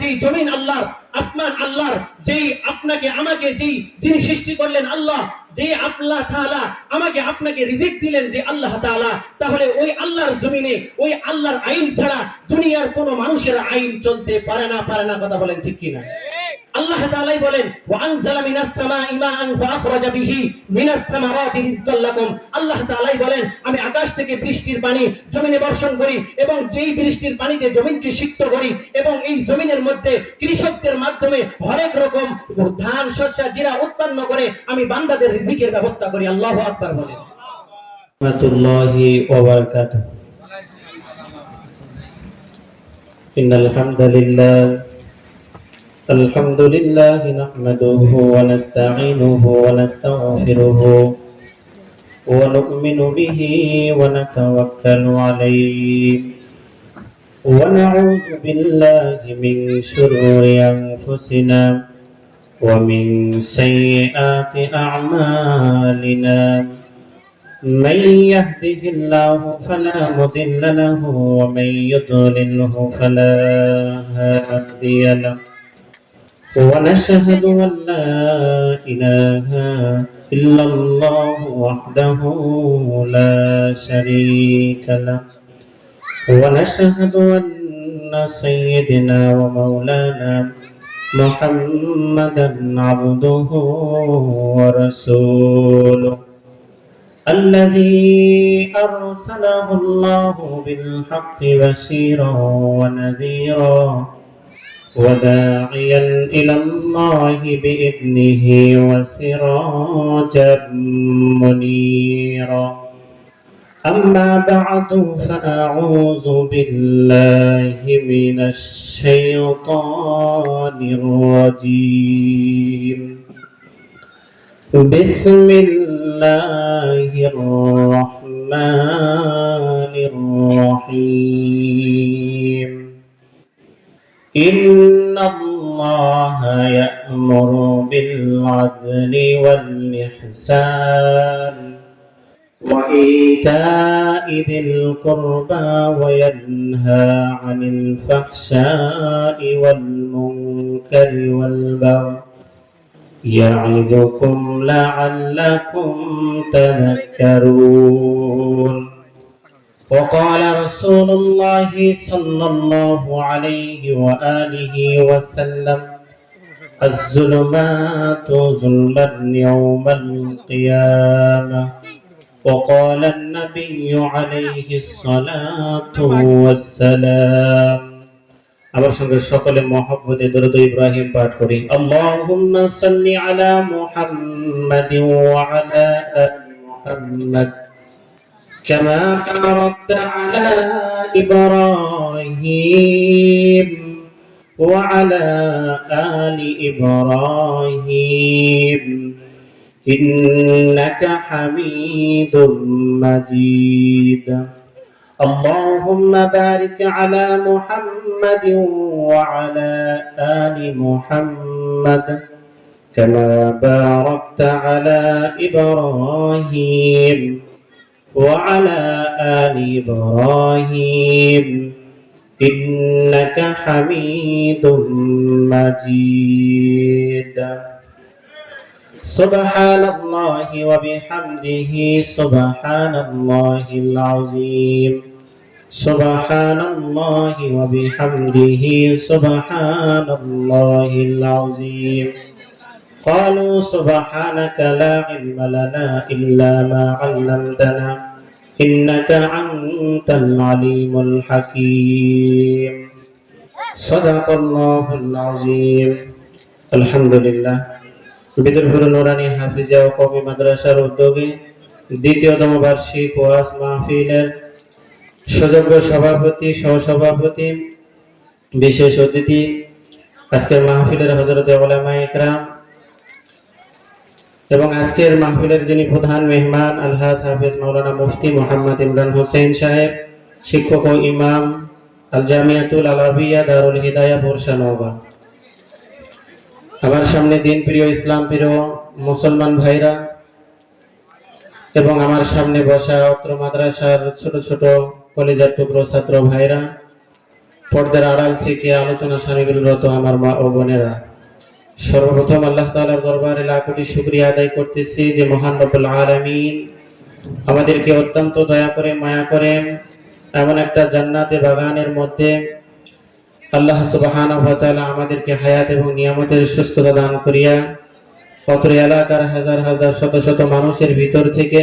যেই জমিন আল্লাহর, আসমান আল্লাহর, যেই আপনাকে আমাকে যেই যিনি সৃষ্টি করলেন আল্লাহ, যে আল্লাহ তাআলা আমাকে আপনাকে রিজিক দিলেন যে আল্লাহ তাআলা, তাহলে ওই আল্লাহর জমিনে ওই আল্লাহর আইন ছাড়া দুনিয়ার কোনো মানুষের আইন চলতে পারে না। কথা বলেন ঠিক কিনা? আল্লাহ তাআলাই বলেন ওয়া আনজালা মিনাস সামাই মাআন ফাআখরাজা বিহি মিনাস সামারাতি রিজকাল লাকুম। আল্লাহ তাআলাই বলেন আমি আকাশ থেকে বৃষ্টির পানি জমিনে বর্ষণ করি এবং যেই বৃষ্টির পানিতে জমিনকে সিক্ত করি এবং এই জমিনের মধ্যে কৃষকদের মাধ্যমে হরেক রকম ধান শস্য জিরা উৎপন্ন করে আমি বান্দাদের রিজিকের ব্যবস্থা করি। আল্লাহু আকবার বলেন। রাহমাতুল্লাহি ওয়া বারাকাতুহু। ইন্নাল হামদালিল্লাহ الحمد لله نحمده ونستعينه ونستغفره ونؤمن به ونتوكل عليه ونعوذ بالله من شرور أنفسنا ومن سيئات أعمالنا من يهده الله فلا مضل له ومن يضلله فلا هادي له ونشهد أن لا إله إلا الله وحده لا شريك له ونشهد أن سيدنا ومولانا محمدا عبده ورسوله الذي أرسله الله بالحق بشيرا ونذيرا وداعيا إلى الله بإذنه وسراجا منيرا أما بعد فأعوذ بالله من الشيطان الرجيم بسم الله الرحمن الرحيم إن الله يأمر بالعدل والإحسان وإيتاء ذي القربى وينهى عن الفحشاء والمنكر والبغي يعظكم لعلكم تذكرون وقال رسول الله صلى الله عليه وآله وسلم الظلمات ظلما يوم القيامة وقال النبي عليه الصلاة والسلام আমার সঙ্গে সকলে মহব্বতে দরুদ ইব্রাহিম পাঠ করি। আল্লাহুম্মা সাল্লি আলা মুহাম্মাদিন ওয়া আলা আলি মুহাম্মাদ কামা বারাকতা আলা ইব্রাহিম ওয়া আলা আলি ইব্রাহিম ইন্নাকা হামিদুম মাজিদ। اللهم بارك على محمد وعلى آل محمد كما باركت على إبراهيم وعلى آل إبراهيم إنك حميد مجيد سبحان الله وبحمده سبحان الله العظيم سبحان الله وبحمده سبحان الله العظيم قالوا سبحانك لا علم لنا إلا ما علمتنا إنك أنت العليم الحكيم صدق الله العظيم الحمد لله বিদুরপুর নুরানি হাফিজিয়া ও কওমি মাদ্রাসার উদ্যোগে দ্বিতীয়তম বার্ষিক ওয়াজ মাহফিলের সুযোগ্য সভাপতি, সহসভাপতি, বিশেষ অতিথি, আজকের মাহফিলের হযরতে উলামায়ে ইকরাম এবং আজকের মাহফিলের যিনি প্রধান মেহমান আলহাজ হাফেজ মাওলানা মুফতি মোহাম্মদ ইমরান হোসেন সাহেব, শিক্ষক ও ইমাম আল জামিয়াতুল আলাবিয়া দারুল হিদায়াহ বর্ষানওবা, আমার সামনে দিন প্রিয় ইসলাম প্রিয় মুসলমান ভাইরা এবং আমার সামনে বসা অত্র মাদ্রাসার ছোট ছোট কলেজার টুকরো ছাত্র ভাইরা পর্দার আড়াল থেকে আলোচনা সারিরত আমার মা ও বোনেরা, সর্বপ্রথম আল্লাহ তাআলার দরবারে লাখ কোটি শুকরিয়া আদায় করতেছি যে মহান রব্বুল আলামিন আমাদেরকে অত্যন্ত দয়া করে মায়া করেন এমন একটা জান্নাতে বাগানের মধ্যে আল্লাহ সুবহানাহু ওয়া তাআলা আমাদেরকে হায়াত এবং নিয়ামতের সুস্থতা দান করিয়া অত্র এলাকার হাজার হাজার শত শত মানুষের ভিতর থেকে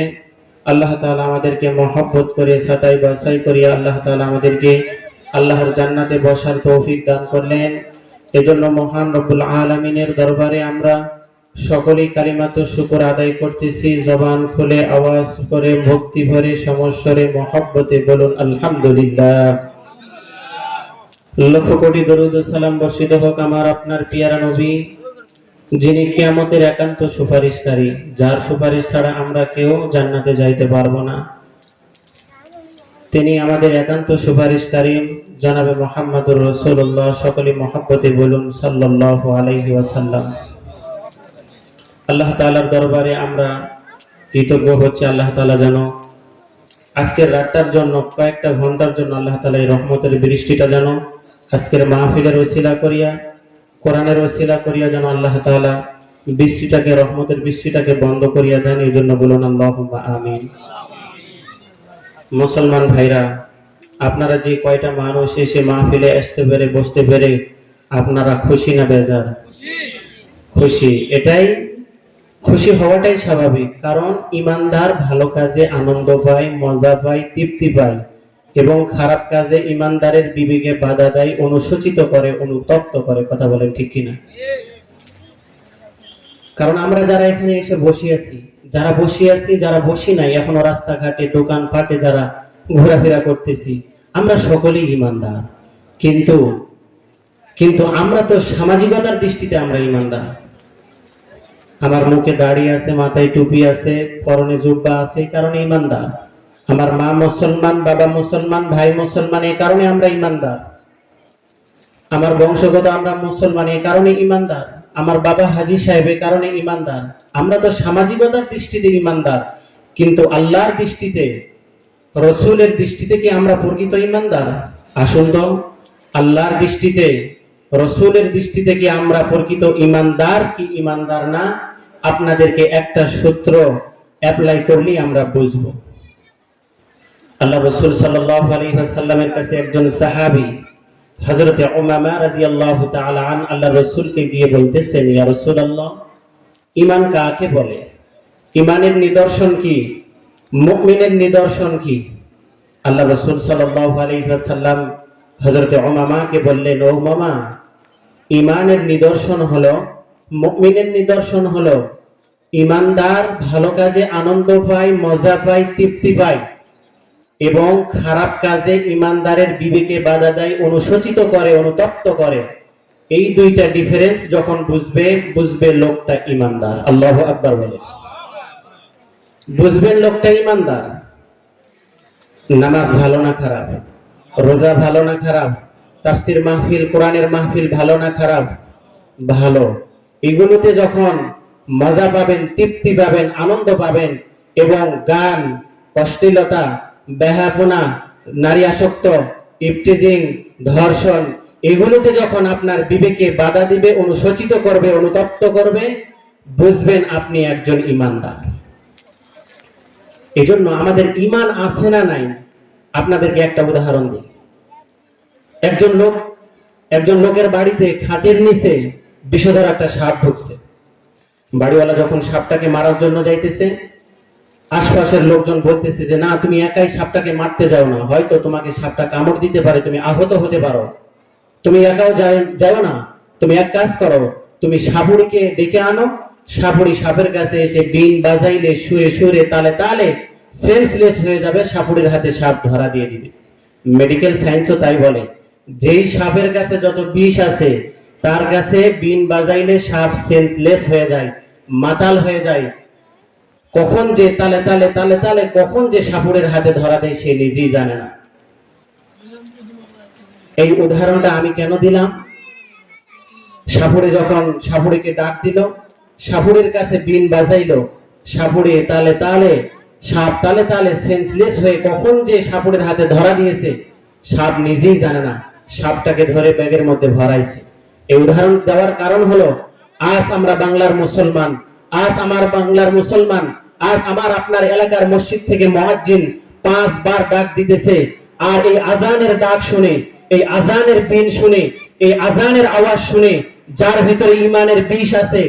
আল্লাহ তাআলা আমাদেরকে মহব্বত করে ছাঁটাই বাছাই করিয়া আল্লাহ তাআলা আমাদেরকে আল্লাহর জান্নাতে বসার তৌফিক দান করলেন। এজন্য মহান রব্বুল আলামিনের দরবারে আমরা সকলেই কালিমাতুশ শুকর আদায় করতেছি, জবান খুলে আওয়াজ করে ভক্তি ভরে সমস্বরে মহব্বতে বলুন আলহামদুলিল্লাহ। লক্ষ কোটি দরুদ ও সালাম বর্ষিত হোক আমার আপনার পিয়ারা নবী, যিনি কিয়ামতের একান্ত সুপারিশকারী, যার সুপারিশ ছাড়া আমরা কেউ জান্নাতে যাইতে পারবো না। তিনি আমাদের একান্ত সুপারিশকারী জনাবে মুহাম্মদুর রাসূলুল্লাহ। সকলে মহব্বতে বলুন সাল্লাল্লাহু আলাইহি ওয়াসাল্লাম। আল্লাহ তাআলার দরবারে আমরা কৃতজ্ঞ হচ্ছে আল্লাহ তাআলা যেন আজকের রাতটার জন্য, কয়েকটা ঘন্টার জন্য আল্লাহ তাআলা এই রহমতের বৃষ্টিটা যেন আজকের মাহফিলের ওসিলা করিয়া, কোরআনের ওসিলা করিয়া যেন আল্লাহ তাআলা বৃষ্টিটাকে, রহমতের বৃষ্টিটাকে বন্ধ করিয়া দেন। এই জন্য বলুন আল্লাহুম্মা আমিন। মুসলমান ভাইরা, আপনারা যে কয়টা মানুষ এসে মাহফিলে আসতে পেরে, বসতে পেরে আপনারা খুশি না বেজার? খুশি। এটাই, খুশি হওয়াটাই স্বাভাবিক, কারণ ইমানদার ভালো কাজে আনন্দ পায়, মজা পায়, তৃপ্তি পায়, এবং খারাপ কাজে ইমানদারের বিবেকে বাধা দেয়, অনুসূচিত করে, অনুতপ্ত করে। কথা বলেন ঠিক কিনা? কারণ আমরা যারা এখানে এসে বসে আছি, যারা বসে আছি, যারা বসি নাই, এখনো রাস্তাঘাটে দোকান পাটে যারা ঘোরাফেরা করতেছি, আমরা সকলেই ইমানদার। কিন্তু আমরা তো সামাজিকতার দৃষ্টিতে আমরা ইমানদার। আমার মুখে দাড়ি আছে, মাথায় টুপি আছে, পরনে জুব্বা আছে, এই কারণে ইমানদার। আমার মা মুসলমান, বাবা মুসলমান, ভাই মুসলমান, এই কারণে আমরা ইমানদার। আমার বংশগত আমরা মুসলমান, এই কারণে ইমানদার। আমার বাবা হাজী সাহেব, এই কারণে ইমানদার। আমরা তো সামাজিকতার দৃষ্টিতে ইমানদার, কিন্তু আল্লাহর দৃষ্টিতে, রসুলের দৃষ্টিতে কি আমরা প্রকৃত ইমানদার? আসুন তো, আল্লাহর দৃষ্টিতে, রসুলের দৃষ্টিতে কি আমরা প্রকৃত ইমানদার কি ইমানদার না? আপনাদেরকে একটা সূত্র অ্যাপ্লাই করলেই আমরা বুঝবো। আল্লাহ রাসূল সাল্লাল্লাহু আলাইহি ওয়াসাল্লামের কাছে একজন সাহাবী হযরতে উমামা রাদিয়াল্লাহু তাআলা আন আল্লাহ রাসূলকে গিয়ে বলতেছেন, ইয়া রাসূলুল্লাহ, ঈমান কাকে বলে? ঈমানের নিদর্শন কি? মুমিনের নিদর্শন কি? আল্লাহ রাসূল সাল্লাল্লাহু আলাইহি ওয়াসাল্লাম হযরতে উমামাকে বললেন, ও উমামা, ঈমানের নিদর্শন হলো, মুমিনের নিদর্শন হলো ঈমানদার ভালো কাজে আনন্দ পায়, মজা পায়, তৃপ্তি পায়, এবং খারাপ কাজে ঈমানদারের বিবেকে বাধা দেয়, অনুসূচিত করে, অনুতপ্ত করে। এই দুইটা ডিফারেন্স যখন বুঝবে লোকটা ঈমানদার। আল্লাহু আকবার বলে। বুঝবেন লোকটা ঈমানদার। নামাজ ভালো না খারাপ? রোজা ভালো না খারাপ? তাফসীর মাহফিল, কোরআনের মাহফিল ভালো না খারাপ? ভালো। এগুলোতে যখন মজা পাবেন, তৃপ্তি পাবেন, আনন্দ পাবেন, এবং গান, অশ্লীলতা, বেহায়াপনা, নারী আসক্ত, ইফটিজিং, ধর্ষণ, এগুলোতে যখন আপনার বিবেকে বাধা দিবে, অনুসূচিত করবে, অনুতপ্ত করবে, বুঝবেন আপনি একজন ঈমানদার। এজন্য আমাদের ঈমান আছে না নাই, আপনাদেরকে একটা উদাহরণ দিই। একজন লোকের বাড়িতে খাটের নিচে বিষধর একটা সাপ ঢুকছে। বাড়িওয়ালা যখন সাপটাকে মারার জন্য যাইতেছে, আশপাশের লোকজন বলতেছে যে না, তুমি একাই সাপটাকে মারতে যাও না, হয়তো তোমাকে সাপটা কামড় দিতে পারে, তুমি আহত হতে পারো, তুমি একাও যাও না, তুমি এক কাজ করো, তুমি সাপুড়িকে ডেকে আনো, সাপুড়ি সাপের কাছে এসে বিন বাজাইলে, সুরে সুরে, তালে তালে সেন্সলেস হয়ে যাবে, সাপুড়ির হাতে সাপ ধরা দিয়ে দিবে। মেডিকেল সায়েন্সও তাই বলে, যেই সাপের কাছে যত বিষ আছে, তার কাছে বিন বাজাইলে সাপ সেন্সলেস হয়ে যায়, মাতাল হয়ে যায়। কখন যে তালে তালে তালে তালে কখন যে সাপুড়ের হাতে ধরা দেয় সে নিজেই জানে না। এই উদাহরণটা আমি কেন দিলাম? সাপুড়ে যখন সাপুড়িকে ডাক দিল, সাপুড়ের কাছে বিন বাজাইলো, সাপুড়ে তালে তালে, সাপ তালে তালে সেন্সলেস হয়ে কখন যে সাপুড়ের হাতে ধরা দিয়েছে সাপ নিজেই জানে না। সাপটাকে ধরে ব্যাগের মধ্যে ভরাইছে। এই উদাহরণ দেওয়ার কারণ হলো, আজ আমরা বাংলার মুসলমান, আজ আমার বাংলার মুসলমান, আজ আমার আপনার এলাকার মসজিদ থেকে মুয়াজ্জিন 5 বার ডাক দিতেছে, আর এই আজানের ডাক শুনে, এই আজানের বিন শুনে, এই আজানের আওয়াজ শুনে যার ভিতরে ঈমানের বিষ আছে,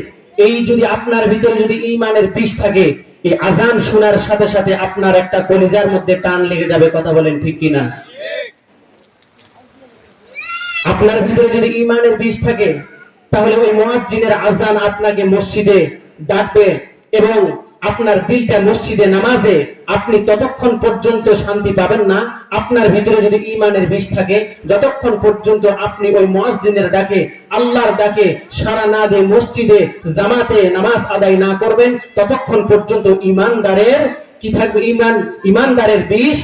এই যদি আপনার ভিতরে যদি ঈমানের বিষ থাকে, এই আজান শোনার সাথে সাথে আপনার একটা কলিজার মধ্যে টান লেগে যাবে। কথা বলেন ঠিক কিনা? আপনার ভিতরে যদি ঈমানের বিষ থাকে, তাহলে ওই মুয়াজ্জিনের আজান আপনাকে মসজিদে ডাকবে এবং আপনার দিলটা মসজিদে নামাজে আপনি ততক্ষণ পর্যন্ত শান্তি পাবেন না। আপনার ভিতরে যদি ঈমানের বিষ থাকে, যতক্ষণ পর্যন্ত আপনি ওই মুয়াজ্জিনের ডাকে, আল্লাহর ডাকে সাড়া না দিয়ে মসজিদে জামাতে নামাজ আদায় না করবেন, ততক্ষণ পর্যন্ত ঈমানদারের কি থাকবে? ঈমানদারের বিষ,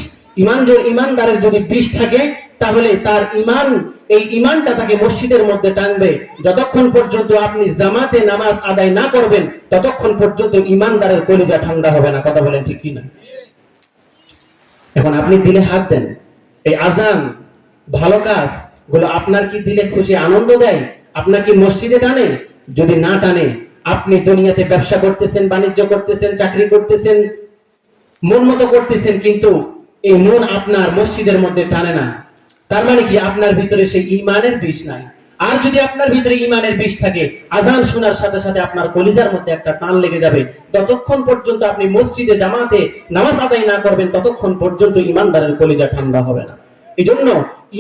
ঈমানদারের যদি বিষ থাকে, তাহলে তার ঈমান, এই ঈমানটা তাকে মসজিদের মধ্যে টানবে। যতক্ষণ পর্যন্ত আপনি জামাতে নামাজ আদায় না করবেন, ততক্ষণ পর্যন্ত ঈমানদারের কলিজা ঠান্ডা হবে না। কথা বলেন ঠিক কিনা? এখন আপনি দিলে হাত দেন, এই আজান ভালো কাজ গুলো আপনার কি দিলে খুশি আনন্দ দেয়? আপনার কি মসজিদে টানে? যদি না টানে, আপনি দুনিয়াতে ব্যবসা করতেছেন, বাণিজ্য করতেছেন, চাকরি করতেছেন, মন মতো করতেছেন, কিন্তু এই মন আপনার মসজিদের মধ্যে টানে না। তার মানে কি? আপনার ভিতরে সেই ঈমানের বিষ নাই। আর যদি আপনার ভিতরে ঈমানের বিষ থাকে, আজান শোনার সাথে সাথে আপনার কলিজার মধ্যে একটা টান লেগে যাবে। যতক্ষণ পর্যন্ত আপনি মসজিদে জামাতে নামাজ আদায় না করবেন, ততক্ষণ পর্যন্ত ঈমানদারের কলিজা ঠান্ডা হবে না। এজন্য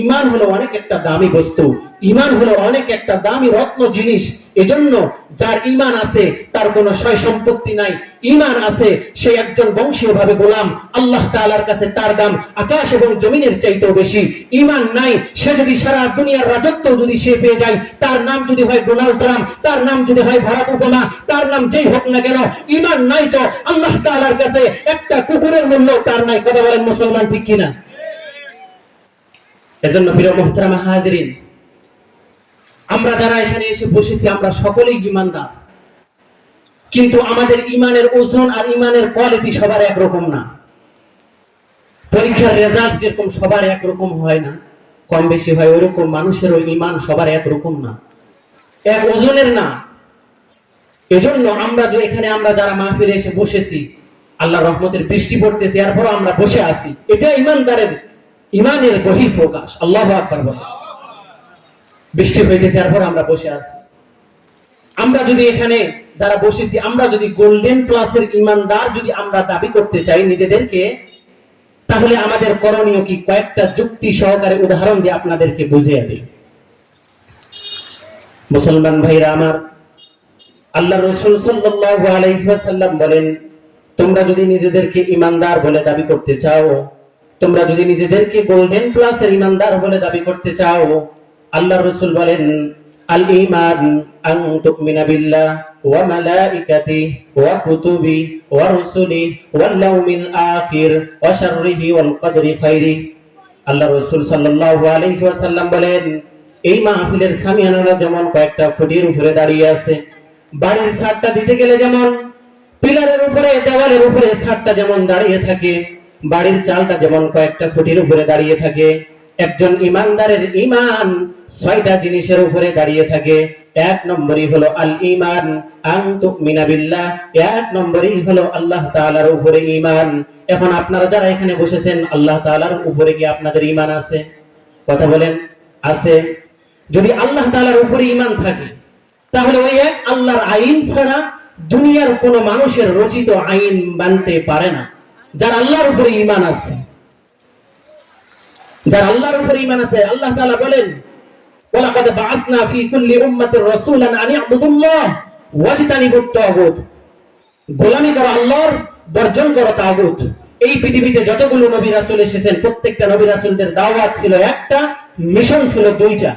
ঈমান হলো অনেক একটা দামি বস্তু, ঈমান হলো অনেক একটা দামি রত্ন জিনিস। এজন্য যার ঈমান আছে তার কোনো সয় সম্পত্তি নাই। ঈমান আছে, সে একজন বংশীয়ভাবে গোলাম। আল্লাহ তাআলার কাছে তার দাম আকাশ এবং জমিনের চাইতেও বেশি। ঈমান নাই, সে যদি সারা দুনিয়ার রাজত্ব যদি সে পেয়ে যায়, তার নাম যদি হয় ডোনাল্ড ট্রাম্প, তার নাম যদি হয় বারাক ওবামা, তার নাম যেই হোক না কেন, ঈমান নাই তো আল্লাহ তাআলার কাছে একটা কুকুরের মূল্য তার নাই। কথা বলেন মুসলমান ঠিক কিনা? এজন্য প্রিয় মুহতারামা হাজিরিন, আমরা যারা এখানে এসে বসেছি, আমরা সকলেই ঈমানদার, কিন্তু আমাদের ঈমানের ওজন আর ঈমানের কোয়ালিটি সবার একরকম না। পরীক্ষার রেজাল্ট যেরকম সবার একরকম হয় না, কম বেশি হয়, ওইরকম মানুষেরও ঈমান সবার একরকম না, এক ওজনের না। এজন্য আমরা যে এখানে আমরা যারা মাহফিলে এসে বসেছি, আল্লাহর রহমতের বৃষ্টি পড়তেছে, এরপরও আমরা বসে আছি, এটা ঈমানদারের ঈমানের বহিঃপ্রকাশ। আল্লাহু আকবার বলেন। বৃষ্টি হইতেছে, এরপর আমরা বসে আছি। আমরা যদি এখানে যারা বসেছি, আমরা যদি গোল্ডেন ক্লাসের ঈমানদার যদি আমরা দাবি করতে চাই নিজেদেরকে, তাহলে আমাদের করণীয় কি? কয়েকটা যুক্তি সহকারে উদাহরণ দিয়ে আপনাদেরকে বুঝিয়ে দিই। মুসলমান ভাইরা আমার, আল্লাহ রাসূল সাল্লাল্লাহু আলাইহি ওয়াসাল্লাম বলেন, তোমরা যদি নিজেদেরকে ঈমানদার বলে দাবি করতে চাও, তোমরা যদি নিজেদেরকে গোল্ডেন ক্লাসের ঈমানদার বলে দাবি করতে চাও, আল্লাহ রাসূল বলেন, আল ঈমান আন তুমিনা বিল্লাহ ওয়া মালাইকাতিহি ওয়া কুতুবিহি ওয়া রুসুলিহি ওয়াল ইয়াউমিল আখির ওয়া শাররিহি ওয়াল কদরি খাইরিহি। আল্লাহ রাসূল সাল্লাল্লাহু আলাইহি ওয়াসাল্লাম বলেন, এই মাহফিলের সামিয়ানারা যেমন কয়েকটা খুঁটির উপরে দাঁড়িয়ে আছে, বাড়ির ছাদটা দিতে গেলে যেমন পিলারের উপরে, দেওয়ালের উপরে ছাদটা যেমন দাঁড়িয়ে থাকে, বাড়ির চালটা যেমন কয়েকটা খুঁটির উপরে দাঁড়িয়ে থাকে, একজন ঈমানদারের ঈমান 6টা জিনিসের উপরে দাঁড়িয়ে থাকে। এক নম্বরই হলো আল ঈমান আন তুমিনা বিল্লাহ, এক নম্বরই হলো আল্লাহ তাআলার উপরে ঈমান। এখন আপনারা যারা এখানে বসেছেন, আল্লাহ তাআলার উপরে কি আপনাদের ঈমান আছে? কথা বলেন, আছে? যদি আল্লাহ তাআলার উপরে ঈমান থাকে, তাহলে ওই এক আল্লাহর আইন ছাড়া দুনিয়ার কোন মানুষের রচিত আইন মানতে পারে না। যার আল্লাহর উপরে ঈমান আছে, যার আল্লাহর উপরে ঈমান আছে, আল্লাহ তাআলা বলেন, ওয়ালাকাদ বাআসনা ফি কুল্লি উম্মাতির রাসূলান আন ইবুদুল্লাহ ওয়াজতানিবুত তাগুত। গোলামি করো আল্লাহর, বর্জন করো তাগুত। এই পৃথিবীতে যতগুলো নবী রাসূল এসেছেন, প্রত্যেকটা নবী রাসূলদের দাওয়াত ছিল একটা, মিশন ছিল দুইটা।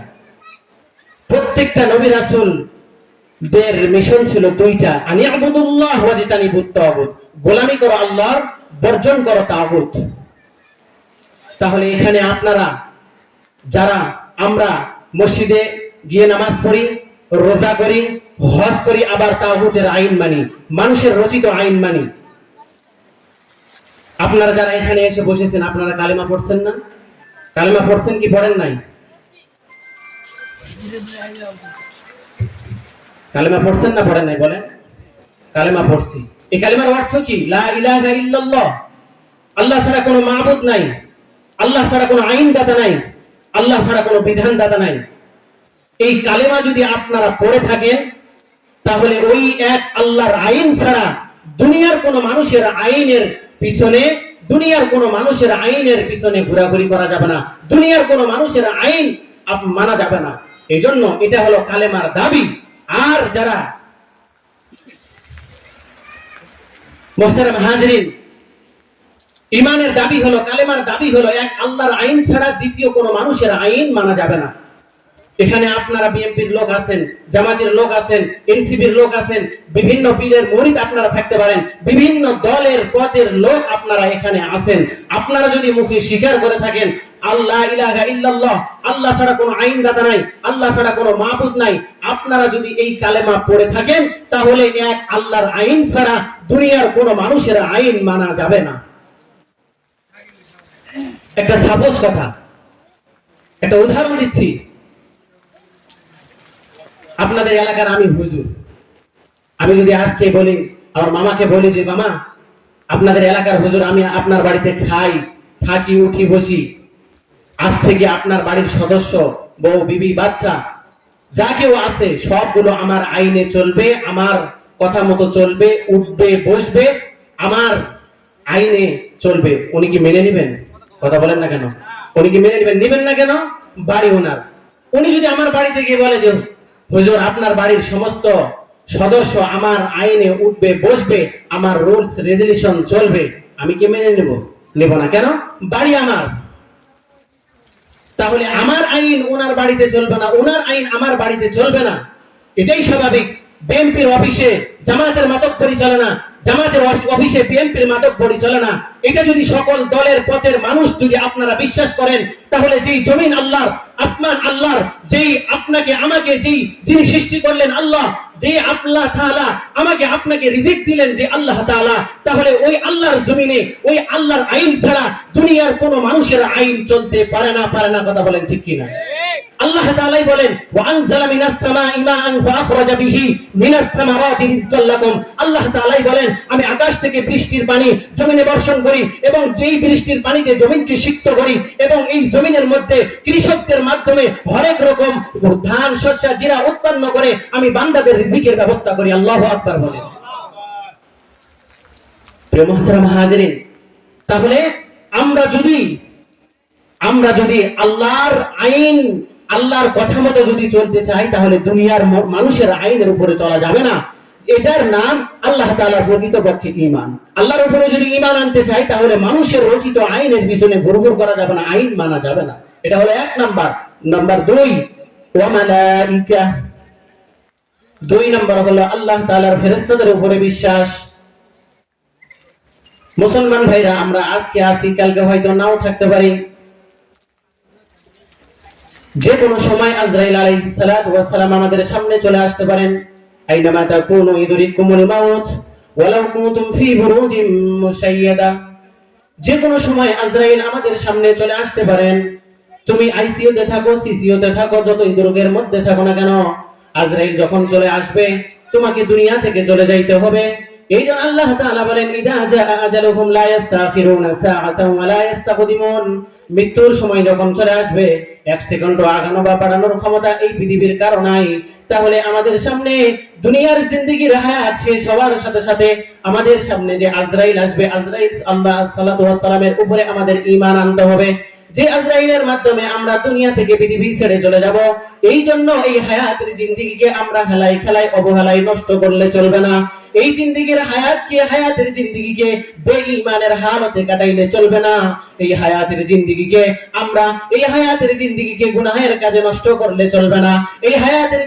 প্রত্যেকটা নবী রাসূলদের মিশন ছিল দুইটা, আন ইবুদুল্লাহ ওয়াজতানিবুত তাগুত। গোলামি করো আল্লাহর, বর্জন করো তাগুত। তাহলে এখানে আপনারা যারা আমরা মসজিদে গিয়ে নামাজ পড়ি, রোজা করি, হজ করি, আবার তাগুতের আইন মানি, মানুষের রচিত আইন মানি, আপনারা যারা এখানে এসে বসেছেন, আপনারা কালেমা পড়ছেন না? কালেমা পড়ছেন কি পড়েন নাই? কালেমা পড়ছেন না পড়েন নাই বলেন? কালেমা পড়ছি। এই কালেমার অর্থ কি? লা ইলাহা ইল্লাল্লাহ, আল্লাহ ছাড়া কোনো মাবুদ নাই, আল্লাহ ছাড়া কোনো আইনদাতা নাই, আল্লাহ ছাড়া কোনো বিধানদাতা নাই। এই কালেমা যদি আপনারা পড়ে থাকেন তাহলে ওই এক আল্লাহর আইন ছাড়া দুনিয়ার কোনো মানুষের আইনের পিছনে, দুনিয়ার কোনো মানুষের আইনের পিছনে ঘোরাঘুরি করা যাবে না, দুনিয়ার কোনো মানুষের আইন মানা যাবে না। এই জন্য এটা হলো কালেমার দাবি। আর যারা মুহতারাম হাজিরিন, ইমানের দাবি হলো, কালেমার দাবি হলো এক আল্লাহর আইন ছাড়া দ্বিতীয় কোনো মানুষের আইন মানা যাবে না। এখানে আপনারা বিএনপির লোক আছেন, জামাতের লোক আছেন, এনসিপির লোক আছেন, বিভিন্ন পীরের মুরিদ আপনারা থাকতে পারেন, বিভিন্ন দলের পদের লোক আপনারা এখানে আছেন। আপনারা যদি মুখে স্বীকার করে থাকেন আল্লাহ ইলাহা ইল্লাল্লাহ, আল্লাহ ছাড়া কোনো আইনদাতা নাই, আল্লাহ ছাড়া কোনো মাবুদ নাই, আপনারা যদি এই কালেমা পড়ে থাকেন তাহলে এক আল্লাহর আইন ছাড়া দুনিয়ার কোনো মানুষের আইন মানা যাবে না। একটা সাপোজ কথা, একটা উদাহরণ দিচ্ছি। আপনাদের এলাকার আমি হুজুর, আমি যদি আজকে বলি, আমার মামাকে বলি যে মামা আপনাদের এলাকার হুজুর, আমি আপনার বাড়িতে খাই, থাকি, উঠি, বসি, আজ থেকে আপনার বাড়ির সদস্য, বউ, বিবি, বাচ্চা যা কেউ আছে সবগুলো আমার আইনে চলবে, আমার কথা মতো চলবে, উঠবে, বসবে, আমার আইনে চলবে। উনি কি মেনে নেবেন? কথা বলেন না কেন? উনি কি মেনে নেবেন? নেবেন না কেন? বাড়ি ওনার। উনি যদি আমার বাড়িতে গিয়ে বলে যে হুজুর আপনার বাড়ির সমস্ত সদস্য আমার আইনে উঠবে, বসবে, আমার রুলস রেজুলেশন চলবে, আমি কি মেনে নেব? নেব না। কেন? বাড়ি আমার। তাহলে আমার আইন ওনার বাড়িতে চলবে না, ওনার আইন আমার বাড়িতে চলবে না। এটাই স্বাভাবিক। বিএনপির অফিসে জামাতের মাতব্বরি চলে না, জামাতের অফিসে বিএনপির মাতব্বরি চলে না। এটা যদি সকল দলের পথের মানুষ যদি আপনারা বিশ্বাস করেন তাহলে যেই জমিন আল্লাহর, আসমান আল্লাহর, যেই আপনাকে আমাকে যেই যিনি সৃষ্টি করলেন আল্লাহ, যে আল্লাহ তাআলা আমাকে আপনাকে রিজিক দিলেন যে আল্লাহ তাআলা, তাহলে ওই আল্লাহর জমিনে ওই আল্লাহর আইন ছাড়া দুনিয়ার কোনো মানুষের আইন চলতে পারে না। পারে না। কথা বলেন ঠিক কিনা? আল্লাহ তাআলাই বলেন ওয়া আনজালা মিনাস সামাই মাআন ফাআখরাজা বিহি মিনাস সামারাতি রিজকাল লাকুম। আল্লাহ তাআলাই বলেন আমি আকাশ থেকে বৃষ্টির পানি জমিনে বর্ষণ করি এবং যেই বৃষ্টির পানিতে জমিনকে সিক্ত করি এবং এই জমিনের মধ্যে কৃষকদের মাধ্যমে হরেক রকম ধান, শস্য, জিরা উৎপন্ন করে আমি বান্দাদের রিজিকের ব্যবস্থা করি। আল্লাহু আকবার বলেন। প্রিয় মুহতারাম হাজিরিন, তাহলে আমরা যদি আল্লাহর আইন, আল্লাহর কথা মতো যদি চলতে চাই তাহলে দুনিয়ার মানুষের আইনের উপরে চলা যাবে না। এটার নাম আল্লাহ তাআলার প্রকৃতপক্ষে ঈমান। আল্লাহর উপরে যদি ঈমান আনতে চাই তাহলে মানুষের রচিত আইনের পিছনে ঘুরঘুর করা যাবে না, আইন মানা যাবে না। এটা হলো এক নাম্বার। নাম্বার 2 ওয়া মালাইকা, 2 নাম্বার হলো আল্লাহ তাআলার ফেরেশতাদের উপরে বিশ্বাস। মুসলমান ভাইরা, আমরা আজকে আছি, কালকে হয়তো নাও থাকতে পারি। যে কোনো সময় আজরাইল আলাইহিস সালাতু ওয়াস সালাম আমাদের সামনে চলে আসতে পারেন। আইনামা তাকুনু ইদরিকুমুল মাউত ওয়ালাউ কুনতুম ফি বুরুজিম মুশাইয়াদা। যে কোনো সময় আজরাইল আমাদের সামনে চলে আসতে পারেন। তুমি আইসিইউ তে থাকো, সিসিইউ তে থাকো, যতই দুর্গের মধ্যে থাকো না কেন, আজরাইল যখন চলে আসবে তোমাকে দুনিয়া থেকে চলে যাইতে হবে। এইজন্য আল্লাহ তাআলা বলেন ইদা জাআ আজালুহুম লা ইস্তাখিরুনা সাআতান ওয়া লা ইস্তাকদিমুন। মৃত্যুর সময় যখন চলে আসবে 1 সেকেন্ডও আগানো বা বাড়ানোর ক্ষমতা এই পৃথিবীর কারো নাই। তাহলে আমাদের সামনে দুনিয়ার জিন্দেগির হায়াত শেষ হওয়ার সাথে সাথে আমাদের সামনে যে আজরাইল আসবে, আজরাইল আল্লাহ সাল্লাল্লাহু আলাইহি সাল্লামের উপরে আমাদের ঈমান আনতে হবে, যে আজরাইলের মাধ্যমে আমরা দুনিয়া থেকে পৃথিবী ছেড়ে চলে যাব। এই জন্য এই হায়াতের জিন্দেগিকে আমরা হেলাই খেলাই অবহেলায় নষ্ট করলে চলবে না। এই জিন্দেগির হায়াতকে, হায়াতের জিন্দেগিকে বেঈমানের হালতে কাটাইলে চলবে না। এই হায়াতের জিন্দেগিকে আমরা, এই হায়াতের জিন্দেগিকে গুনাহের কাজে নষ্ট করলে চলবে না। এই হায়াতের